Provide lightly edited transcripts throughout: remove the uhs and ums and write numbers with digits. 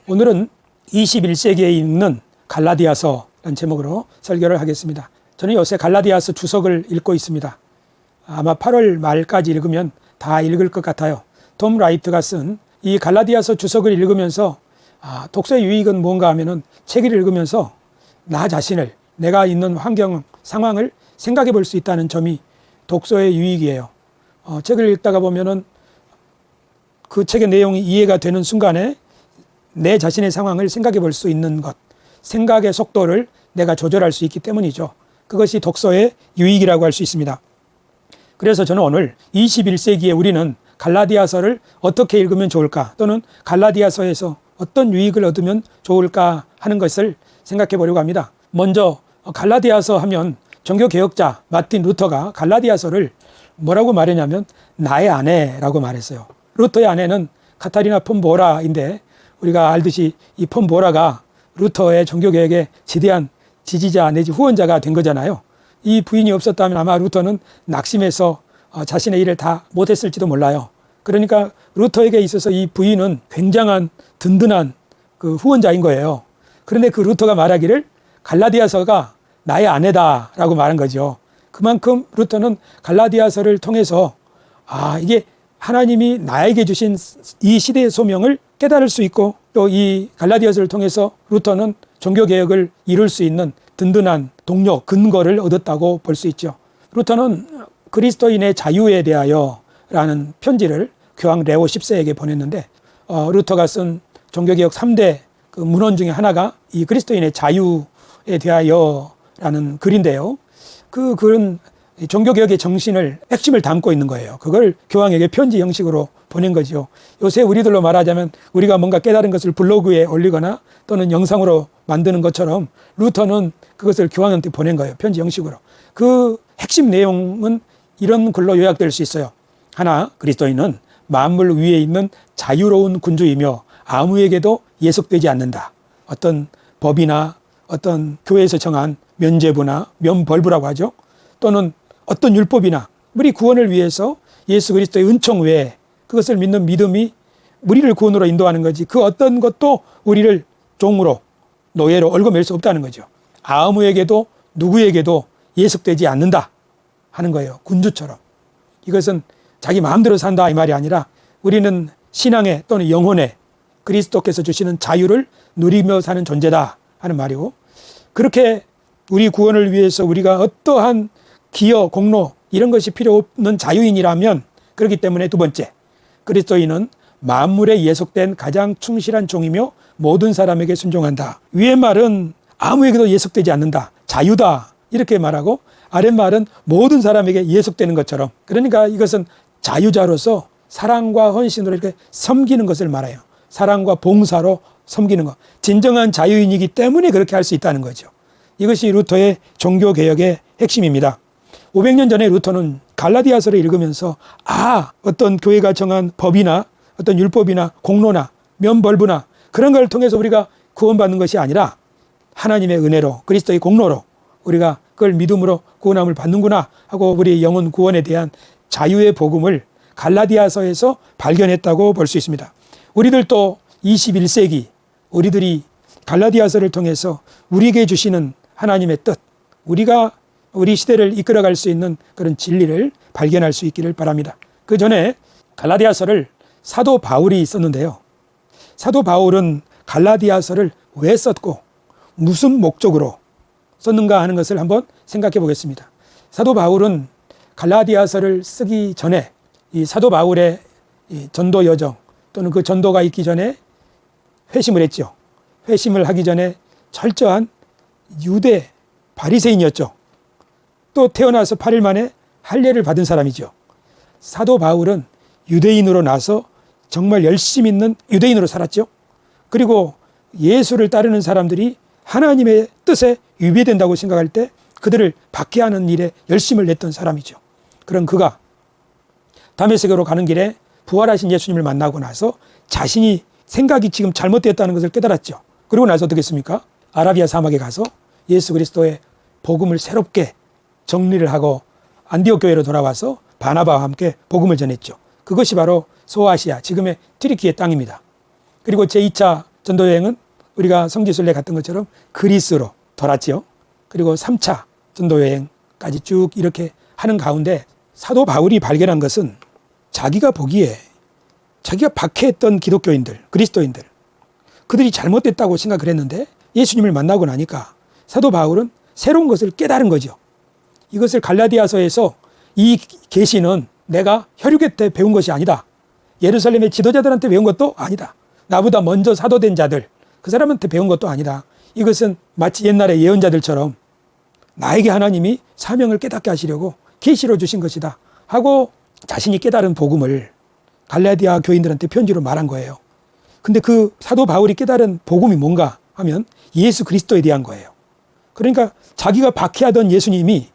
오늘은 21세기에 있는 갈라디아서라는 제목으로 설교를 하겠습니다. 저는 요새 갈라디아서 주석을 읽고 있습니다. 아마 8월 말까지 읽으면 다 읽을 것 같아요. 톰 라이트가 쓴 이 갈라디아서 주석을 읽으면서 독서의 유익은 뭔가 하면은 책을 읽으면서 나 자신을, 내가 있는 환경, 상황을 생각해 볼 수 있다는 점이 독서의 유익이에요. 책을 읽다가 보면은 그 책의 내용이 이해가 되는 순간에 내 자신의 상황을 생각해 볼 수 있는 것, 생각의 속도를 내가 조절할 수 있기 때문이죠. 그것이 독서의 유익이라고 할 수 있습니다. 그래서 저는 오늘 21세기에 우리는 갈라디아서를 어떻게 읽으면 좋을까, 또는 갈라디아서에서 어떤 유익을 얻으면 좋을까 하는 것을 생각해 보려고 합니다. 먼저 갈라디아서 하면 종교개혁자 마틴 루터가 갈라디아서를 뭐라고 말했냐면 나의 아내라고 말했어요. 루터의 아내는 카타리나 폰 보라인데, 우리가 알듯이 이 폰 보라가 루터의 종교개혁의 지대한 지지자 내지 후원자가 된 거잖아요. 이 부인이 없었다면 아마 루터는 낙심해서 자신의 일을 다 못했을지도 몰라요. 그러니까 루터에게 있어서 이 부인은 굉장한 든든한 그 후원자인 거예요. 그런데 그 루터가 말하기를 갈라디아서가 나의 아내다라고 말한 거죠. 그만큼 루터는 갈라디아서를 통해서 이게 하나님이 나에게 주신 이 시대의 소명을 깨달을 수 있고, 또 이 갈라디아서를 통해서 루터는 종교개혁을 이룰 수 있는 든든한 동력, 근거를 얻었다고 볼 수 있죠. 루터는 그리스도인의 자유에 대하여 라는 편지를 교황 레오 10세에게 보냈는데, 루터가 쓴 종교개혁 3대 그 문헌 중에 하나가 이 그리스도인의 자유에 대하여 라는 글인데요. 그 글은 종교개혁의 정신을, 핵심을 담고 있는 거예요. 그걸 교황에게 편지 형식으로 보낸 거죠. 요새 우리들로 말하자면 우리가 뭔가 깨달은 것을 블로그에 올리거나 또는 영상으로 만드는 것처럼 루터는 그것을 교황한테 보낸 거예요. 편지 형식으로. 그 핵심 내용은 이런 글로 요약될 수 있어요. 하나, 그리스도인은 만물 위에 있는 자유로운 군주이며 아무에게도 예속되지 않는다. 어떤 법이나 어떤 교회에서 정한 면죄부나 면벌부라고 하죠. 또는 어떤 율법이나 우리 구원을 위해서 예수 그리스도의 은총 외에 그것을 믿는 믿음이 우리를 구원으로 인도하는 거지, 그 어떤 것도 우리를 종으로, 노예로 얽어맬 수 없다는 거죠. 아무에게도 누구에게도 예속되지 않는다 하는 거예요. 군주처럼. 이것은 자기 마음대로 산다 이 말이 아니라 우리는 신앙의 또는 영혼의 그리스도께서 주시는 자유를 누리며 사는 존재다 하는 말이고, 그렇게 우리 구원을 위해서 우리가 어떠한 기여, 공로 이런 것이 필요 없는 자유인이라면, 그렇기 때문에 두 번째, 그리스도인은 만물에 예속된 가장 충실한 종이며 모든 사람에게 순종한다. 위의 말은 아무에게도 예속되지 않는다, 자유다 이렇게 말하고, 아랫말은 모든 사람에게 예속되는 것처럼, 그러니까 이것은 자유자로서 사랑과 헌신으로 이렇게 섬기는 것을 말해요. 사랑과 봉사로 섬기는 것. 진정한 자유인이기 때문에 그렇게 할 수 있다는 거죠. 이것이 루터의 종교개혁의 핵심입니다. 500년 전에 루터는 갈라디아서를 읽으면서 어떤 교회가 정한 법이나 어떤 율법이나 공로나 면벌부나 그런 걸 통해서 우리가 구원받는 것이 아니라 하나님의 은혜로, 그리스도의 공로로 우리가 그걸 믿음으로 구원함을 받는구나 하고 우리의 영혼 구원에 대한 자유의 복음을 갈라디아서에서 발견했다고 볼 수 있습니다. 우리들도 21세기 우리들이 갈라디아서를 통해서 우리에게 주시는 하나님의 뜻, 우리가 우리 시대를 이끌어갈 수 있는 그런 진리를 발견할 수 있기를 바랍니다. 그 전에 갈라디아서를 사도 바울이 썼는데요. 사도 바울은 갈라디아서를 왜 썼고 무슨 목적으로 썼는가 하는 것을 한번 생각해 보겠습니다. 사도 바울은 갈라디아서를 쓰기 전에 이 사도 바울의 이 전도 여정 또는 그 전도가 있기 전에 회심을 했죠. 회심을 하기 전에 철저한 유대 바리새인이었죠. 또 태어나서 8일 만에 할례를 받은 사람이죠. 사도 바울은 유대인으로 나서 정말 열심 있는 유대인으로 살았죠. 그리고 예수를 따르는 사람들이 하나님의 뜻에 위배된다고 생각할 때 그들을 박해하는 일에 열심을 냈던 사람이죠. 그런 그가 다메섹으로 가는 길에 부활하신 예수님을 만나고 나서 자신이 생각이 지금 잘못되었다는 것을 깨달았죠. 그리고 나서 어떻게 했습니까? 아라비아 사막에 가서 예수 그리스도의 복음을 새롭게 정리를 하고 안디옥 교회로 돌아와서 바나바와 함께 복음을 전했죠. 그것이 바로 소아시아, 지금의 튀르키예 땅입니다. 그리고 제2차 전도 여행은 우리가 성지순례 갔던 것처럼 그리스로 돌았지요. 그리고 3차 전도 여행까지 쭉 이렇게 하는 가운데 사도 바울이 발견한 것은 자기가 보기에 자기가 박해했던 기독교인들, 그리스도인들, 그들이 잘못됐다고 생각을 했는데 예수님을 만나고 나니까 사도 바울은 새로운 것을 깨달은 거죠. 이것을 갈라디아서에서 이 계시는 내가 혈육에 때 배운 것이 아니다. 예루살렘의 지도자들한테 배운 것도 아니다. 나보다 먼저 사도된 자들, 그 사람한테 배운 것도 아니다. 이것은 마치 옛날의 예언자들처럼 나에게 하나님이 사명을 깨닫게 하시려고 계시로 주신 것이다 하고 자신이 깨달은 복음을 갈라디아 교인들한테 편지로 말한 거예요. 근데 그 사도 바울이 깨달은 복음이 뭔가 하면 예수 그리스도에 대한 거예요. 그러니까 자기가 박해하던 예수님이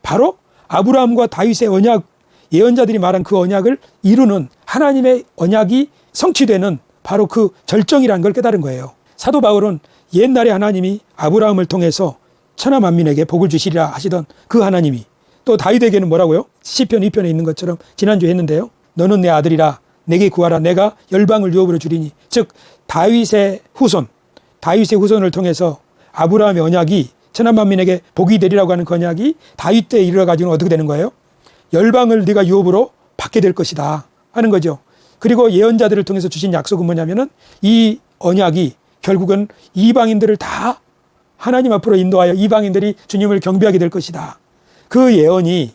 바로 아브라함과 다윗의 언약, 예언자들이 말한 그 언약을 이루는 하나님의 언약이 성취되는 바로 그 절정이라는 걸 깨달은 거예요. 사도 바울은 옛날에 하나님이 아브라함을 통해서 천하 만민에게 복을 주시리라 하시던 그 하나님이 또 다윗에게는 뭐라고요? 시편 2편에 있는 것처럼 지난주에 했는데요. 너는 내 아들이라 내게 구하라 내가 열방을 유업으로 주리니, 즉 다윗의 후손을 통해서 아브라함의 언약이 천하 만민에게 복이 되리라고 하는 그 언약이 다윗 때에 이르러가지고는 어떻게 되는 거예요? 열방을 네가 유업으로 받게 될 것이다 하는 거죠. 그리고 예언자들을 통해서 주신 약속은 뭐냐면은 이 언약이 결국은 이방인들을 다 하나님 앞으로 인도하여 이방인들이 주님을 경배하게 될 것이다. 그 예언이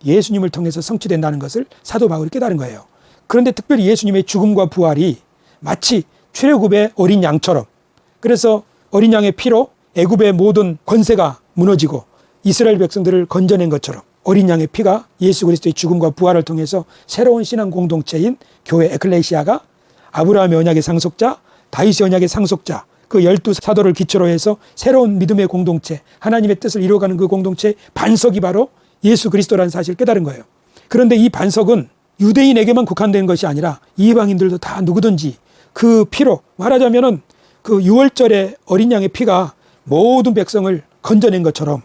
예수님을 통해서 성취된다는 것을 사도 바울이 깨달은 거예요. 그런데 특별히 예수님의 죽음과 부활이 마치 출애굽의 어린 양처럼, 그래서 어린 양의 피로 애굽의 모든 권세가 무너지고 이스라엘 백성들을 건져낸 것처럼 어린 양의 피가 예수 그리스도의 죽음과 부활을 통해서 새로운 신앙 공동체인 교회 에클레시아가 아브라함의 언약의 상속자, 다윗의 언약의 상속자, 그 12사도를 기초로 해서 새로운 믿음의 공동체, 하나님의 뜻을 이루어가는 그 공동체의 반석이 바로 예수 그리스도라는 사실을 깨달은 거예요. 그런데 이 반석은 유대인에게만 국한된 것이 아니라 이방인들도 다 누구든지 그 피로, 말하자면은 그 6월절의 어린 양의 피가 모든 백성을 건져낸 것처럼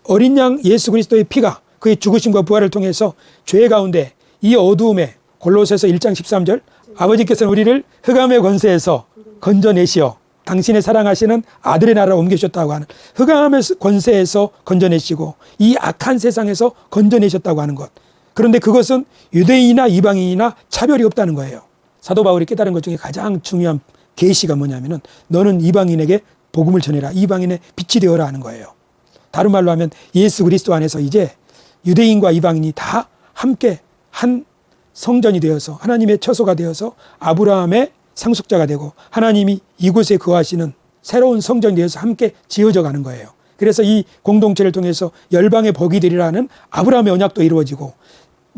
어린 양 예수 그리스도의 피가 그의 죽으심과 부활을 통해서 죄 가운데 이 어두움에, 골로새서 1장 13절, 아버지께서는 우리를 흑암의 권세에서 건져내시어 당신의 사랑하시는 아들의 나라로 옮기셨다고 하는 흑암의 권세에서 건져내시고 이 악한 세상에서 건져내셨다고 하는 것. 그런데 그것은 유대인이나 이방인이나 차별이 없다는 거예요. 사도 바울이 깨달은 것 중에 가장 중요한 계시가 뭐냐면은 너는 이방인에게 복음을 전해라. 이방인의 빛이 되어라 하는 거예요. 다른 말로 하면 예수 그리스도 안에서 이제 유대인과 이방인이 다 함께 한 성전이 되어서 하나님의 처소가 되어서 아브라함의 상속자가 되고 하나님이 이곳에 거하시는 새로운 성전이 되어서 함께 지어져 가는 거예요. 그래서 이 공동체를 통해서 열방의 복이 되리라는 아브라함의 언약도 이루어지고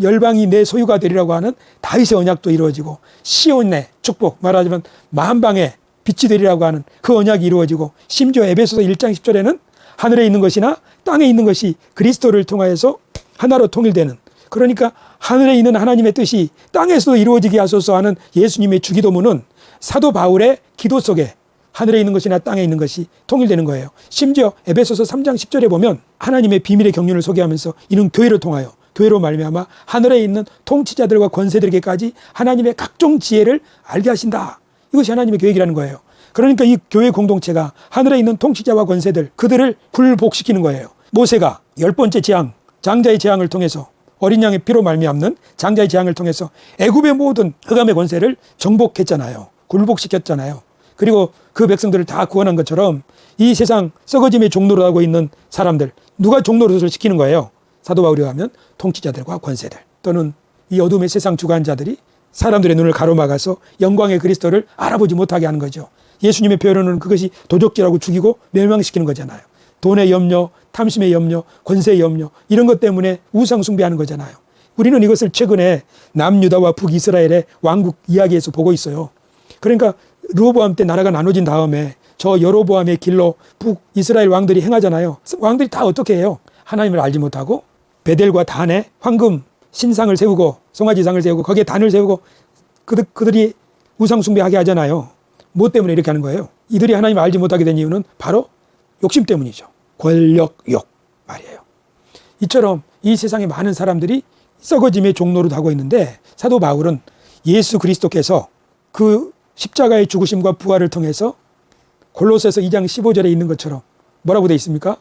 열방이 내 소유가 되리라고 하는 다윗의 언약도 이루어지고 시온의 축복, 말하자면 만방의 빛이 되리라고 하는 그 언약이 이루어지고 심지어 에베소서 1장 10절에는 하늘에 있는 것이나 땅에 있는 것이 그리스도를 통하여서 하나로 통일되는, 그러니까 하늘에 있는 하나님의 뜻이 땅에서도 이루어지게 하소서 하는 예수님의 주기도문은 사도 바울의 기도 속에 하늘에 있는 것이나 땅에 있는 것이 통일되는 거예요. 심지어 에베소서 3장 10절에 보면 하나님의 비밀의 경륜을 소개하면서 이는 교회를 통하여, 교회로 말미암아 하늘에 있는 통치자들과 권세들에게까지 하나님의 각종 지혜를 알게 하신다. 이것이 하나님의 계획이라는 거예요. 그러니까 이 교회 공동체가 하늘에 있는 통치자와 권세들, 그들을 굴복시키는 거예요. 모세가 10번째 재앙, 장자의 재앙을 통해서 어린 양의 피로 말미암는 장자의 재앙을 통해서 애굽의 모든 흑암의 권세를 정복했잖아요. 굴복시켰잖아요. 그리고 그 백성들을 다 구원한 것처럼 이 세상 썩어짐의 종로로 하고 있는 사람들, 누가 종로를 시키는 거예요? 사도 바울이 하면 통치자들과 권세들, 또는 이 어둠의 세상 주관자들이 사람들의 눈을 가로막아서 영광의 그리스도를 알아보지 못하게 하는 거죠. 예수님의 표현으로는 그것이 도적질하고 죽이고 멸망시키는 거잖아요. 돈의 염려, 탐심의 염려, 권세의 염려, 이런 것 때문에 우상 숭배하는 거잖아요. 우리는 이것을 최근에 남유다와 북이스라엘의 왕국 이야기에서 보고 있어요. 그러니까 르호보암 때 나라가 나눠진 다음에 저 여로보암의 길로 북이스라엘 왕들이 행하잖아요. 왕들이 다 어떻게 해요? 하나님을 알지 못하고 베델과 단에 황금 신상을 세우고 송아지상을 세우고 거기에 단을 세우고 그들이 우상 숭배하게 하잖아요. 뭐 때문에 이렇게 하는 거예요? 이들이 하나님을 알지 못하게 된 이유는 바로 욕심 때문이죠. 권력욕 말이에요. 이처럼 이 세상에 많은 사람들이 썩어짐의 종로로 가고 있는데 사도 바울은 예수 그리스도께서 그 십자가의 죽으심과 부활을 통해서 골로새서 2장 15절에 있는 것처럼 뭐라고 되어 있습니까?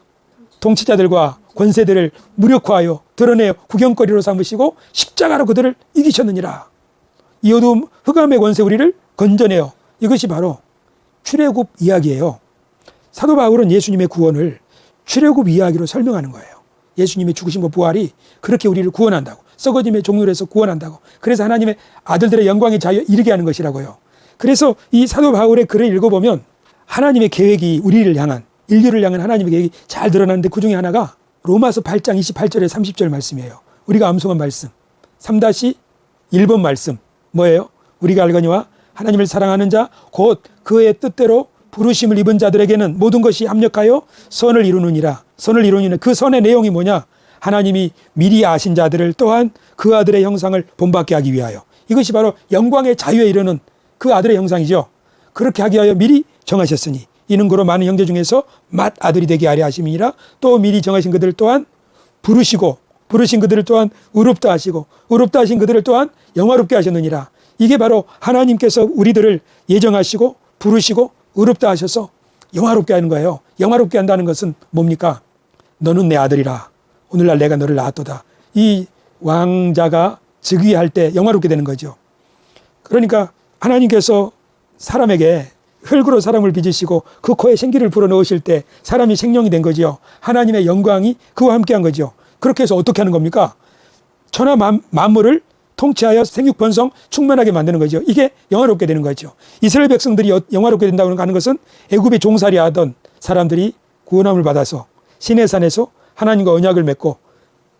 통치자들과 권세들을 무력화하여 드러내어 구경거리로 삼으시고 십자가로 그들을 이기셨느니라. 이 어두움 흑암의 권세 우리를 건져내어, 이것이 바로 출애굽 이야기예요. 사도 바울은 예수님의 구원을 출애굽 이야기로 설명하는 거예요. 예수님의 죽으심과 부활이 그렇게 우리를 구원한다고, 썩어짐의 종류에서 구원한다고, 그래서 하나님의 아들들의 영광의 자유에 이르게 하는 것이라고요. 그래서 이 사도 바울의 글을 읽어보면 하나님의 계획이 우리를 향한, 인류를 향한 하나님의 계획이 잘 드러나는데, 그 중에 하나가 로마서 8장 28절에 30절 말씀이에요. 우리가 암송한 말씀 3-1번 말씀 뭐예요? 우리가 알거니와 하나님을 사랑하는 자 곧 그의 뜻대로 부르심을 입은 자들에게는 모든 것이 합력하여 선을 이루느니라. 선을 이루느니라. 그 선의 내용이 뭐냐? 하나님이 미리 아신 자들을 또한 그 아들의 형상을 본받게 하기 위하여, 이것이 바로 영광의 자유에 이르는 그 아들의 형상이죠. 그렇게 하기 위하여 미리 정하셨으니 이는 그로 많은 형제 중에서 맏 아들이 되게 하려 하심이니라. 또 미리 정하신 그들 또한 부르시고, 부르신 그들을 또한 의롭다 하시고, 의롭다 하신 그들을 또한 영화롭게 하셨느니라. 이게 바로 하나님께서 우리들을 예정하시고 부르시고 의롭다 하셔서 영화롭게 하는 거예요. 영화롭게 한다는 것은 뭡니까? 너는 내 아들이라, 오늘날 내가 너를 낳았도다. 이 왕자가 즉위할 때 영화롭게 되는 거죠. 그러니까 하나님께서 사람에게 흙으로 사람을 빚으시고 그 코에 생기를 불어넣으실 때 사람이 생명이 된 거죠. 하나님의 영광이 그와 함께 한 거죠. 그렇게 해서 어떻게 하는 겁니까? 천하 만물을 통치하여 생육번성 충만하게 만드는 거죠. 이게 영화롭게 되는 거죠. 이스라엘 백성들이 영화롭게 된다고 하는 것은 애굽에 종살이 하던 사람들이 구원함을 받아서 시내산에서 하나님과 언약을 맺고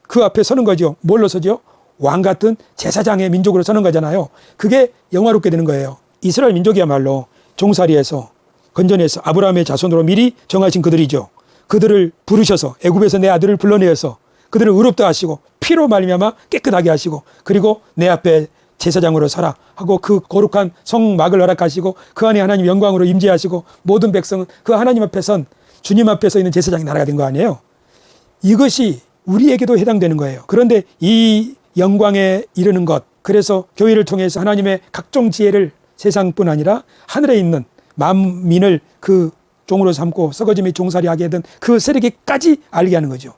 그 앞에 서는 거죠. 뭘로 서죠? 왕 같은 제사장의 민족으로 서는 거잖아요. 그게 영화롭게 되는 거예요. 이스라엘 민족이야말로 종살이에서 건져내서 아브라함의 자손으로 미리 정하신 그들이죠. 그들을 부르셔서 애굽에서 내 아들을 불러내어서 그들을 의롭다 하시고 피로 말미암아 깨끗하게 하시고, 그리고 내 앞에 제사장으로 서라 하고 그 거룩한 성막을 허락하시고 그 안에 하나님 영광으로 임재하시고 모든 백성은 그 하나님 앞에 선 주님 앞에 서 있는 제사장이 나라가 된 거 아니에요. 이것이 우리에게도 해당되는 거예요. 그런데 이 영광에 이르는 것, 그래서 교회를 통해서 하나님의 각종 지혜를 세상뿐 아니라 하늘에 있는 만민을 그 종으로 삼고 썩어짐의 종살이 하게 하던 그 세력에까지 알게 하는 거죠.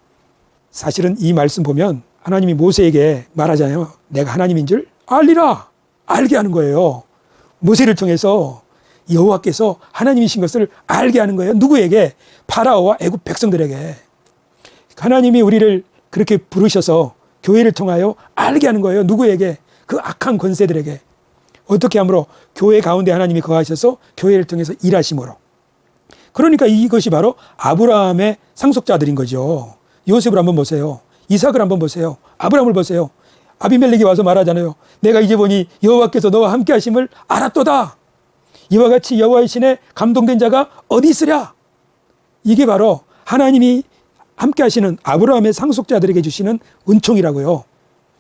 사실은 이 말씀 보면 하나님이 모세에게 말하잖아요. 내가 하나님인 줄 알리라, 알게 하는 거예요. 모세를 통해서 여호와께서 하나님이신 것을 알게 하는 거예요. 누구에게? 파라오와 애굽 백성들에게. 하나님이 우리를 그렇게 부르셔서 교회를 통하여 알게 하는 거예요. 누구에게? 그 악한 권세들에게. 어떻게 함으로? 교회 가운데 하나님이 거하셔서 교회를 통해서 일하심으로. 그러니까 이것이 바로 아브라함의 상속자들인 거죠. 요셉을 한번 보세요. 이삭을 한번 보세요. 아브라함을 보세요. 아비멜렉이 와서 말하잖아요. 내가 이제 보니 여호와께서 너와 함께 하심을 알았도다. 이와 같이 여호와의 신에 감동된 자가 어디 있으랴. 이게 바로 하나님이 함께 하시는 아브라함의 상속자들에게 주시는 은총이라고요.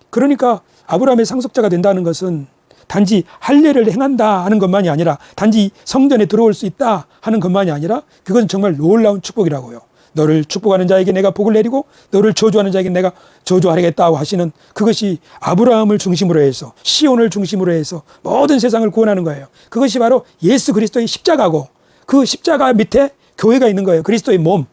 그러니까 아브라함의 상속자가 된다는 것은 단지 할례를 행한다 하는 것만이 아니라, 단지 성전에 들어올 수 있다 하는 것만이 아니라, 그건 정말 놀라운 축복이라고요. 너를 축복하는 자에게 내가 복을 내리고 너를 저주하는 자에게 내가 저주하겠다고 하시는, 그것이 아브라함을 중심으로 해서 시온을 중심으로 해서 모든 세상을 구원하는 거예요. 그것이 바로 예수 그리스도의 십자가고, 그 십자가 밑에 교회가 있는 거예요. 그리스도의 몸.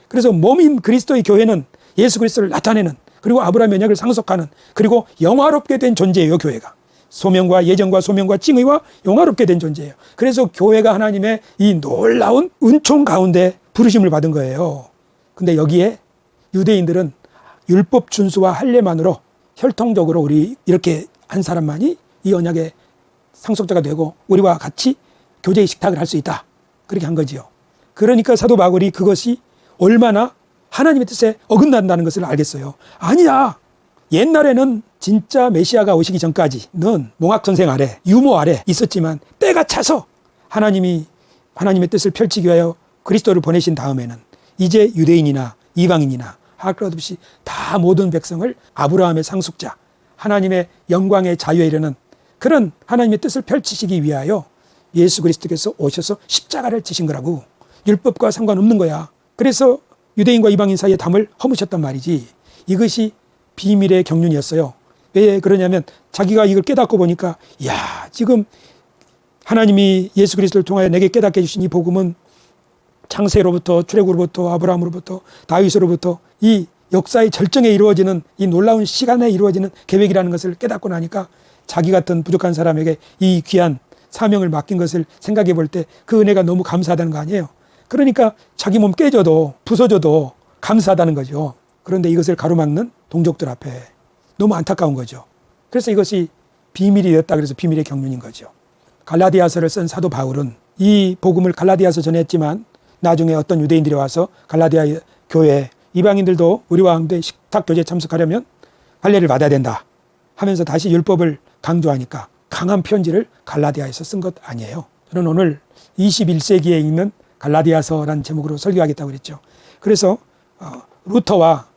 그래서 몸인 그리스도의 교회는 예수 그리스도를 나타내는, 그리고 아브라함의 언약을 상속하는, 그리고 영화롭게 된 존재예요. 교회가 소명과 예정과 소명과 칭의와 영화롭게 된 존재예요. 그래서 교회가 하나님의 이 놀라운 은총 가운데 부르심을 받은 거예요. 근데 여기에 유대인들은 율법 준수와 할례만으로 혈통적으로 우리 이렇게 한 사람만이 이 언약의 상속자가 되고 우리와 같이 교제의 식탁을 할 수 있다, 그렇게 한 거지요. 그러니까 사도 바울이 그것이 얼마나 하나님의 뜻에 어긋난다는 것을 알겠어요. 아니야, 옛날에는 진짜 메시아가 오시기 전까지는 몽학전생 아래, 유모 아래 있었지만 때가 차서 하나님이 하나님의 뜻을 펼치기 위하여 그리스도를 보내신 다음에는 이제 유대인이나 이방인이나 할 것 없이 다 모든 백성을 아브라함의 상속자, 하나님의 영광의 자유에 이르는 그런 하나님의 뜻을 펼치시기 위하여 예수 그리스도께서 오셔서 십자가를 지신 거라고. 율법과 상관없는 거야. 그래서 유대인과 이방인 사이에 담을 허무셨단 말이지. 이것이 비밀의 경륜이었어요. 왜 그러냐면 자기가 이걸 깨닫고 보니까, 야, 지금 하나님이 예수 그리스도를 통하여 내게 깨닫게 해주신 이 복음은 창세로부터 출애굽으로부터 아브라함으로부터 다윗으로부터 이 역사의 절정에 이루어지는 이 놀라운 시간에 이루어지는 계획이라는 것을 깨닫고 나니까 자기 같은 부족한 사람에게 이 귀한 사명을 맡긴 것을 생각해 볼 때 그 은혜가 너무 감사하다는 거 아니에요. 그러니까 자기 몸 깨져도 부서져도 감사하다는 거죠. 그런데 이것을 가로막는 동족들 앞에 너무 안타까운 거죠. 그래서 이것이 비밀이 되었다 그래서 비밀의 경륜인 거죠. 갈라디아서를 쓴 사도 바울은 이 복음을 갈라디아서 전했지만 나중에 어떤 유대인들이 와서 갈라디아 교회 이방인들도 우리와 함께 식탁 교제에 참석하려면 할례를 받아야 된다 하면서 다시 율법을 강조하니까 강한 편지를 갈라디아에서 쓴 것 아니에요. 저는 오늘 21세기에 있는 갈라디아서라는 제목으로 설교하겠다고 그랬죠. 그래서 루터와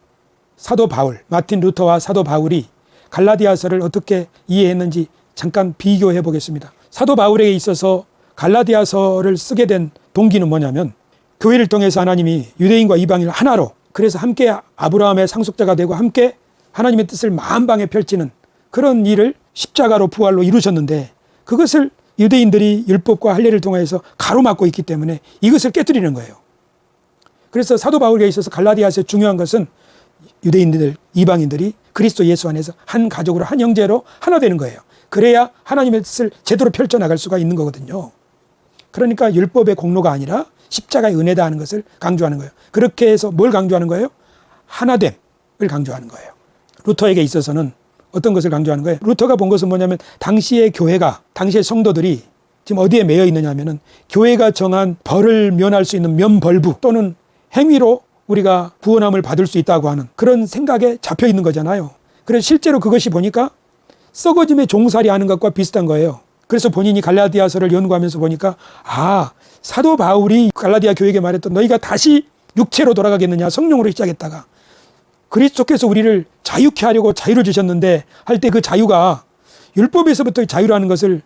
사도 바울, 마틴 루터와 사도 바울이 갈라디아서를 어떻게 이해했는지 잠깐 비교해 보겠습니다. 사도 바울에게 있어서 갈라디아서를 쓰게 된 동기는 뭐냐면 교회를 통해서 하나님이 유대인과 이방인을 하나로, 그래서 함께 아브라함의 상속자가 되고 함께 하나님의 뜻을 만방에 펼치는 그런 일을 십자가로 부활로 이루셨는데 그것을 유대인들이 율법과 할례를 통해서 가로막고 있기 때문에 이것을 깨뜨리는 거예요. 그래서 사도 바울에게 있어서 갈라디아서의 중요한 것은 유대인들, 이방인들이 그리스도 예수 안에서 한 가족으로 한 형제로 하나 되는 거예요. 그래야 하나님의 뜻을 제대로 펼쳐나갈 수가 있는 거거든요. 그러니까 율법의 공로가 아니라 십자가의 은혜다 하는 것을 강조하는 거예요. 그렇게 해서 뭘 강조하는 거예요? 하나됨을 강조하는 거예요. 루터에게 있어서는 어떤 것을 강조하는 거예요? 루터가 본 것은 뭐냐면 당시의 교회가, 당시의 성도들이 지금 어디에 매여 있느냐 하면은 교회가 정한 벌을 면할 수 있는 면벌부 또는 행위로 우리가 구원함을 받을 수 있다고 하는 그런 생각에 잡혀 있는 거잖아요. 그래서 실제로 그것이 보니까 썩어짐에 종살이 하는 것과 비슷한 거예요. 그래서 본인이 갈라디아서를 연구하면서 보니까 사도 바울이 갈라디아 교회에게 말했던 너희가 다시 육체로 돌아가겠느냐, 성령으로 시작했다가 그리스도께서 우리를 자유케 하려고 자유를 주셨는데 할 때 그 자유가 율법에서부터 자유라는 것을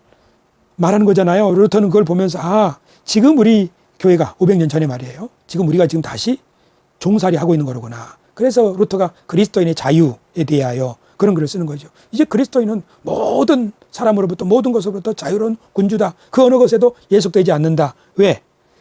말하는 거잖아요. 루터는 그걸 보면서 지금 우리 교회가 500년 전에 말이에요. 지금 우리가 지금 다시 종살이 하고 있는 거로구나. 그래서 루터가 그리스도인의 자유에 대하여 그런 글을 쓰는 거죠. 이제 그리스도인은 모든 사람으로부터 모든 것으로부터 자유로운 군주다. 그 어느 것에도 예속되지 않는다. 왜?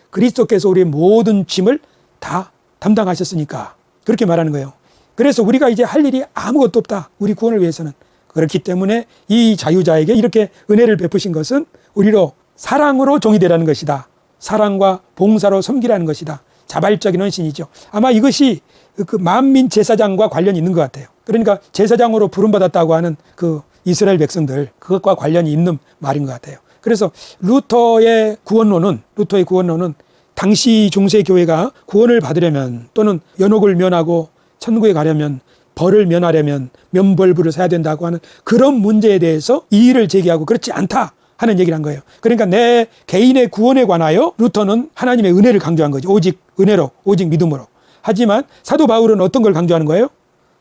그리스도께서 우리의 모든 짐을 다 담당하셨으니까 그렇게 말하는 거예요. 그래서 우리가 이제 할 일이 아무것도 없다. 우리 구원을 위해서는. 그렇기 때문에 이 자유자에게 이렇게 은혜를 베푸신 것은 우리로 사랑으로 종이 되라는 것이다. 사랑과 봉사로 섬기라는 것이다. 자발적인 헌신이죠. 아마 이것이 그 만민 제사장과 관련이 있는 것 같아요. 그러니까 제사장으로 부름받았다고 하는 그 이스라엘 백성들, 그것과 관련이 있는 말인 것 같아요. 그래서 루터의 구원론은 당시 중세교회가 구원을 받으려면 또는 연옥을 면하고 천국에 가려면 벌을 면하려면 면벌부를 사야 된다고 하는 그런 문제에 대해서 이의를 제기하고 그렇지 않다 하는 얘기를 한 거예요. 그러니까 내 개인의 구원에 관하여 루터는 하나님의 은혜를 강조한 거죠. 오직 은혜로, 오직 믿음으로. 하지만 사도 바울은 어떤 걸 강조하는 거예요?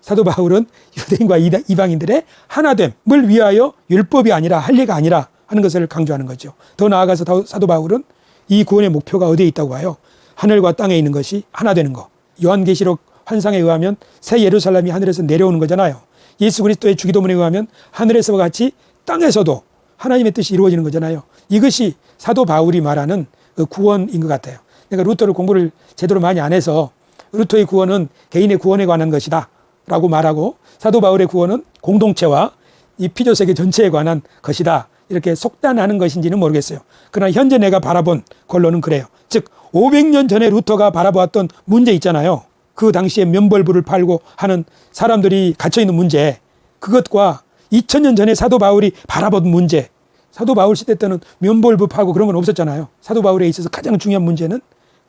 사도 바울은 유대인과 이방인들의 하나됨을 위하여 율법이 아니라 할례가 아니라 하는 것을 강조하는 거죠. 더 나아가서 사도 바울은 이 구원의 목표가 어디에 있다고 봐요? 하늘과 땅에 있는 것이 하나 되는 거. 요한계시록 환상에 의하면 새 예루살렘이 하늘에서 내려오는 거잖아요. 예수 그리스도의 주기도문에 의하면 하늘에서와 같이 땅에서도 하나님의 뜻이 이루어지는 거잖아요. 이것이 사도 바울이 말하는 그 구원인 것 같아요. 그러니까 루터를 공부를 제대로 많이 안 해서 루터의 구원은 개인의 구원에 관한 것이다 라고 말하고 사도 바울의 구원은 공동체와 이 피조 세계 전체에 관한 것이다 이렇게 속단하는 것인지는 모르겠어요. 그러나 현재 내가 바라본 결론은 그래요. 즉 500년 전에 루터가 바라보았던 문제 있잖아요. 그 당시에 면벌부를 팔고 하는 사람들이 갇혀있는 문제, 그것과 2000년 전에 사도 바울이 바라본 문제, 사도 바울 시대 때는 면벌부 파고 그런 건 없었잖아요. 사도 바울에 있어서 가장 중요한 문제는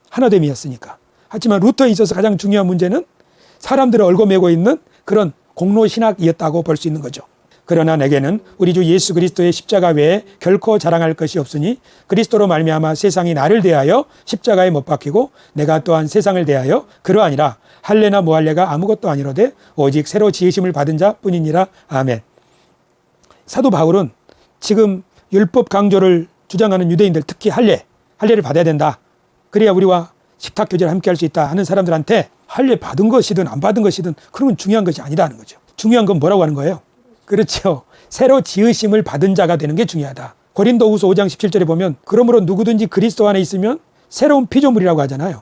하나됨이었으니까. 하지만 루터에 있어서 가장 중요한 문제는 사람들을 얽어매고 있는 그런 공로신학이었다고 볼 수 있는 거죠. 그러나 내게는 우리 주 예수 그리스도의 십자가 외에 결코 자랑할 것이 없으니 그리스도로 말미암아 세상이 나를 대하여 십자가에 못 박히고 내가 또한 세상을 대하여 그러하니라. 할례나 무할례가 아무것도 아니로되 오직 새로 지으심을 받은 자뿐이니라. 아멘. 사도 바울은 지금 율법 강조를 주장하는 유대인들, 특히 할례를 받아야 된다. 그래야 우리와 식탁 교제를 함께 할 수 있다 하는 사람들한테 할례 받은 것이든 안 받은 것이든 그런 건 중요한 것이 아니다 하는 거죠. 중요한 건 뭐라고 하는 거예요? 그렇죠. 새로 지으심을 받은 자가 되는 게 중요하다. 고린도후서 5장 17절에 보면 그러므로 누구든지 그리스도 안에 있으면 새로운 피조물이라고 하잖아요.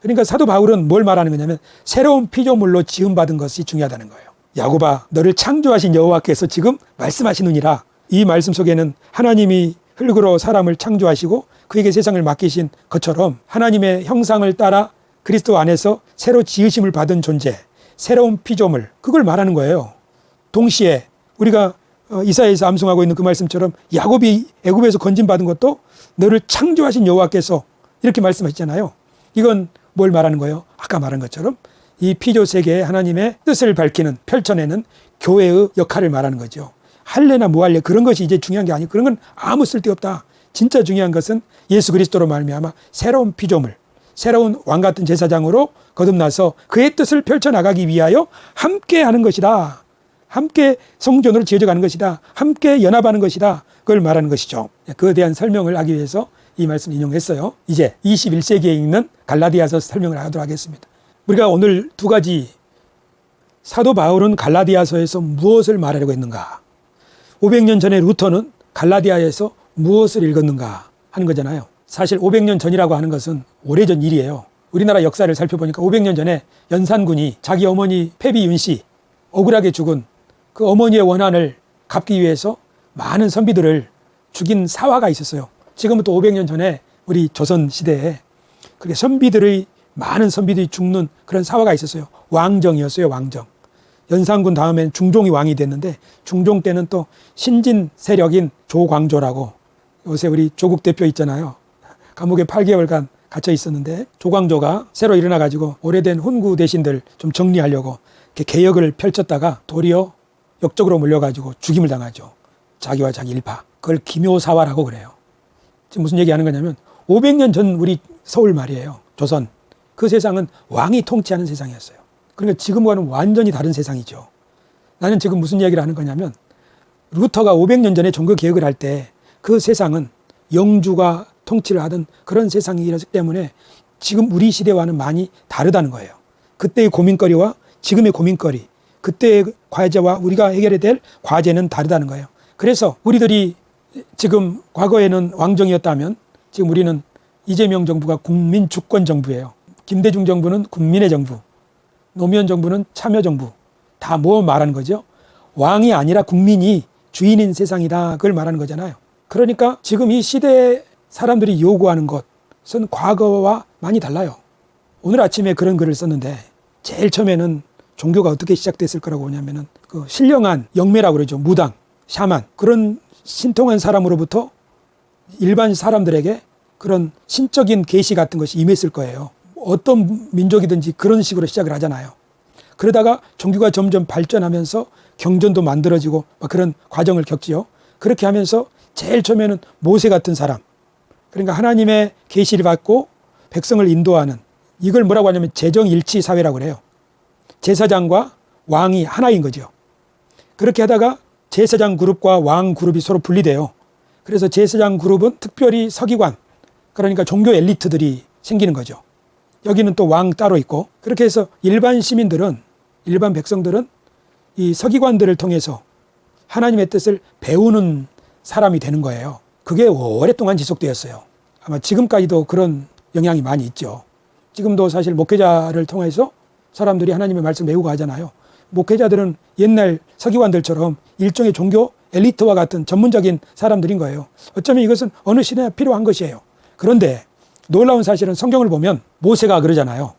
그러니까 사도 바울은 뭘 말하는 거냐면 새로운 피조물로 지음받은 것이 중요하다는 거예요. 야곱아, 너를 창조하신 여호와께서 지금 말씀하시느니라. 이 말씀 속에는 하나님이 흙으로 사람을 창조하시고 그에게 세상을 맡기신 것처럼 하나님의 형상을 따라 그리스도 안에서 새로 지으심을 받은 존재, 새로운 피조물, 그걸 말하는 거예요. 동시에 우리가 이사야에서 암송하고 있는 그 말씀처럼 야곱이 애굽에서 건진받은 것도 너를 창조하신 여호와께서 이렇게 말씀하시잖아요. 이건 뭘 말하는 거예요? 아까 말한 것처럼 이 피조 세계에 하나님의 뜻을 밝히는, 펼쳐내는 교회의 역할을 말하는 거죠. 할례나 무할례 그런 것이 이제 중요한 게 아니고 그런 건 아무 쓸데없다. 진짜 중요한 것은 예수 그리스도로 말미암아 새로운 피조물, 새로운 왕 같은 제사장으로 거듭나서 그의 뜻을 펼쳐나가기 위하여 함께 하는 것이다. 함께 성전으로 지어져 가는 것이다. 함께 연합하는 것이다. 그걸 말하는 것이죠. 그에 대한 설명을 하기 위해서 이 말씀 인용했어요. 이제 21세기에 있는 갈라디아서 설명을 하도록 하겠습니다. 우리가 오늘 두 가지, 사도 바울은 갈라디아서에서 무엇을 말하려고 했는가? 500년 전에 루터는 갈라디아에서 무엇을 읽었는가 하는 거잖아요. 사실 500년 전이라고 하는 것은 오래전 일이에요. 우리나라 역사를 살펴보니까 500년 전에 연산군이 자기 어머니 패비윤씨 억울하게 죽은 그 어머니의 원한을 갚기 위해서 많은 선비들을 죽인 사화가 있었어요. 지금부터 500년 전에 우리 조선 시대에 그렇게 많은 선비들이 죽는 그런 사화가 있었어요. 왕정이었어요. 왕정. 연산군 다음엔 중종이 왕이 됐는데 중종 때는 또 신진 세력인 조광조라고, 요새 우리 조국 대표 있잖아요. 감옥에 8개월간 갇혀 있었는데 조광조가 새로 일어나가지고 오래된 훈구 대신들 좀 정리하려고 이렇게 개혁을 펼쳤다가 도리어 역적으로 몰려가지고 죽임을 당하죠. 자기와 자기 일파. 그걸 기묘사화라고 그래요. 지금 무슨 얘기하는 거냐면 500년 전 우리 서울 말이에요. 조선. 그 세상은 왕이 통치하는 세상이었어요. 그러니까 지금과는 완전히 다른 세상이죠. 나는 지금 무슨 얘기를 하는 거냐면 루터가 500년 전에 종교개혁을 할 때 그 세상은 영주가 통치를 하던 그런 세상이기 때문에 지금 우리 시대와는 많이 다르다는 거예요. 그때의 고민거리와 지금의 고민거리, 그때의 과제와 우리가 해결해야 될 과제는 다르다는 거예요. 그래서 우리들이 지금 과거에는 왕정이었다면 지금 우리는 이재명 정부가 국민 주권 정부예요. 김대중 정부는 국민의 정부, 노무현 정부는 참여정부. 다 뭐 말하는 거죠? 왕이 아니라 국민이 주인인 세상이다. 그걸 말하는 거잖아요. 그러니까 지금 이 시대에 사람들이 요구하는 것은 과거와 많이 달라요. 오늘 아침에 그런 글을 썼는데 제일 처음에는 종교가 어떻게 시작됐을 거라고 보냐면은 그 신령한 영매라고 그러죠. 무당, 샤만. 그런 신통한 사람으로부터 일반 사람들에게 그런 신적인 계시 같은 것이 임했을 거예요. 어떤 민족이든지 그런 식으로 시작을 하잖아요. 그러다가 종교가 점점 발전하면서 경전도 만들어지고 막 그런 과정을 겪지요. 그렇게 하면서 제일 처음에는 모세 같은 사람, 그러니까 하나님의 계시를 받고 백성을 인도하는, 이걸 뭐라고 하냐면 재정일치 사회라고 그래요. 제사장과 왕이 하나인 거죠. 그렇게 하다가 제사장 그룹과 왕 그룹이 서로 분리돼요. 그래서 제사장 그룹은 특별히 서기관, 그러니까 종교 엘리트들이 생기는 거죠. 여기는 또 왕 따로 있고, 그렇게 해서 일반 시민들은, 일반 백성들은 이 서기관들을 통해서 하나님의 뜻을 배우는 사람이 되는 거예요. 그게 오랫동안 지속되었어요. 아마 지금까지도 그런 영향이 많이 있죠. 지금도 사실 목회자를 통해서 사람들이 하나님의 말씀을 외우고 하잖아요. 목회자들은 옛날 서기관들처럼 일종의 종교 엘리트와 같은 전문적인 사람들인 거예요. 어쩌면 이것은 어느 시대에 필요한 것이에요. 그런데 놀라운 사실은 성경을 보면 모세가 그러잖아요.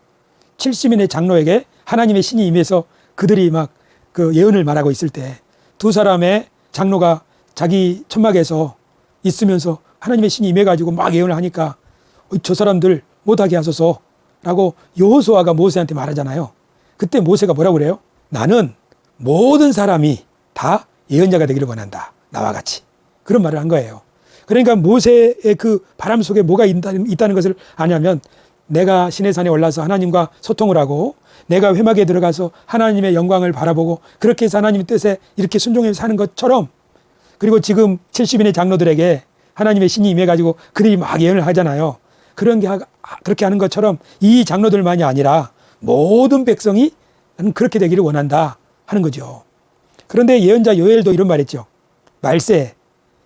70인의 장로에게 하나님의 신이 임해서 그들이 막 그 예언을 말하고 있을 때 두 사람의 장로가 자기 천막에서 있으면서 하나님의 신이 임해가지고 막 예언을 하니까 저 사람들 못하게 하소서라고 여호수아가 모세한테 말하잖아요. 그때 모세가 뭐라고 그래요? 나는 모든 사람이 다 예언자가 되기를 원한다. 나와 같이. 그런 말을 한 거예요. 그러니까 모세의 그 바람 속에 뭐가 있다는 것을 아냐면 내가 시내산에 올라서 하나님과 소통을 하고 내가 회막에 들어가서 하나님의 영광을 바라보고 그렇게 해서 하나님의 뜻에 이렇게 순종해서 사는 것처럼, 그리고 지금 70인의 장로들에게 하나님의 신이 임해가지고 그들이 막 예언을 하잖아요. 그렇게 하는 것처럼 이 장로들만이 아니라 모든 백성이 나는 그렇게 되기를 원한다 하는 거죠. 그런데 예언자 요엘도 이런 말했죠. 말세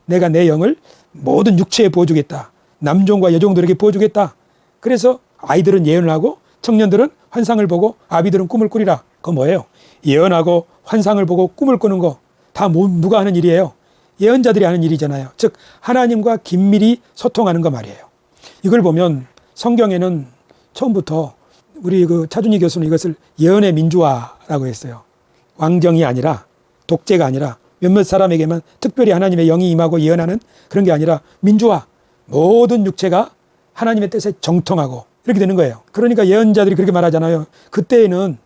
내가 내 영을 모든 육체에 부어주겠다. 남종과 여종들에게 부어주겠다. 그래서 아이들은 예언을 하고 청년들은 환상을 보고 아비들은 꿈을 꾸리라. 그거 뭐예요? 예언하고 환상을 보고 꿈을 꾸는 거 다 누가 하는 일이에요? 예언자들이 하는 일이잖아요. 즉 하나님과 긴밀히 소통하는 거 말이에요. 이걸 보면 성경에는 처음부터 우리 그 차준희 교수는 이것을 예언의 민주화라고 했어요. 왕정이 아니라 독재가 아니라 몇몇 사람에게만 특별히 하나님의 영이 임하고 예언하는 그런 게 아니라 민주화. 모든 육체가 하나님의 뜻에 정통하고 이렇게 되는 거예요. 그러니까 예언자들이 그렇게 말하잖아요. 그때에는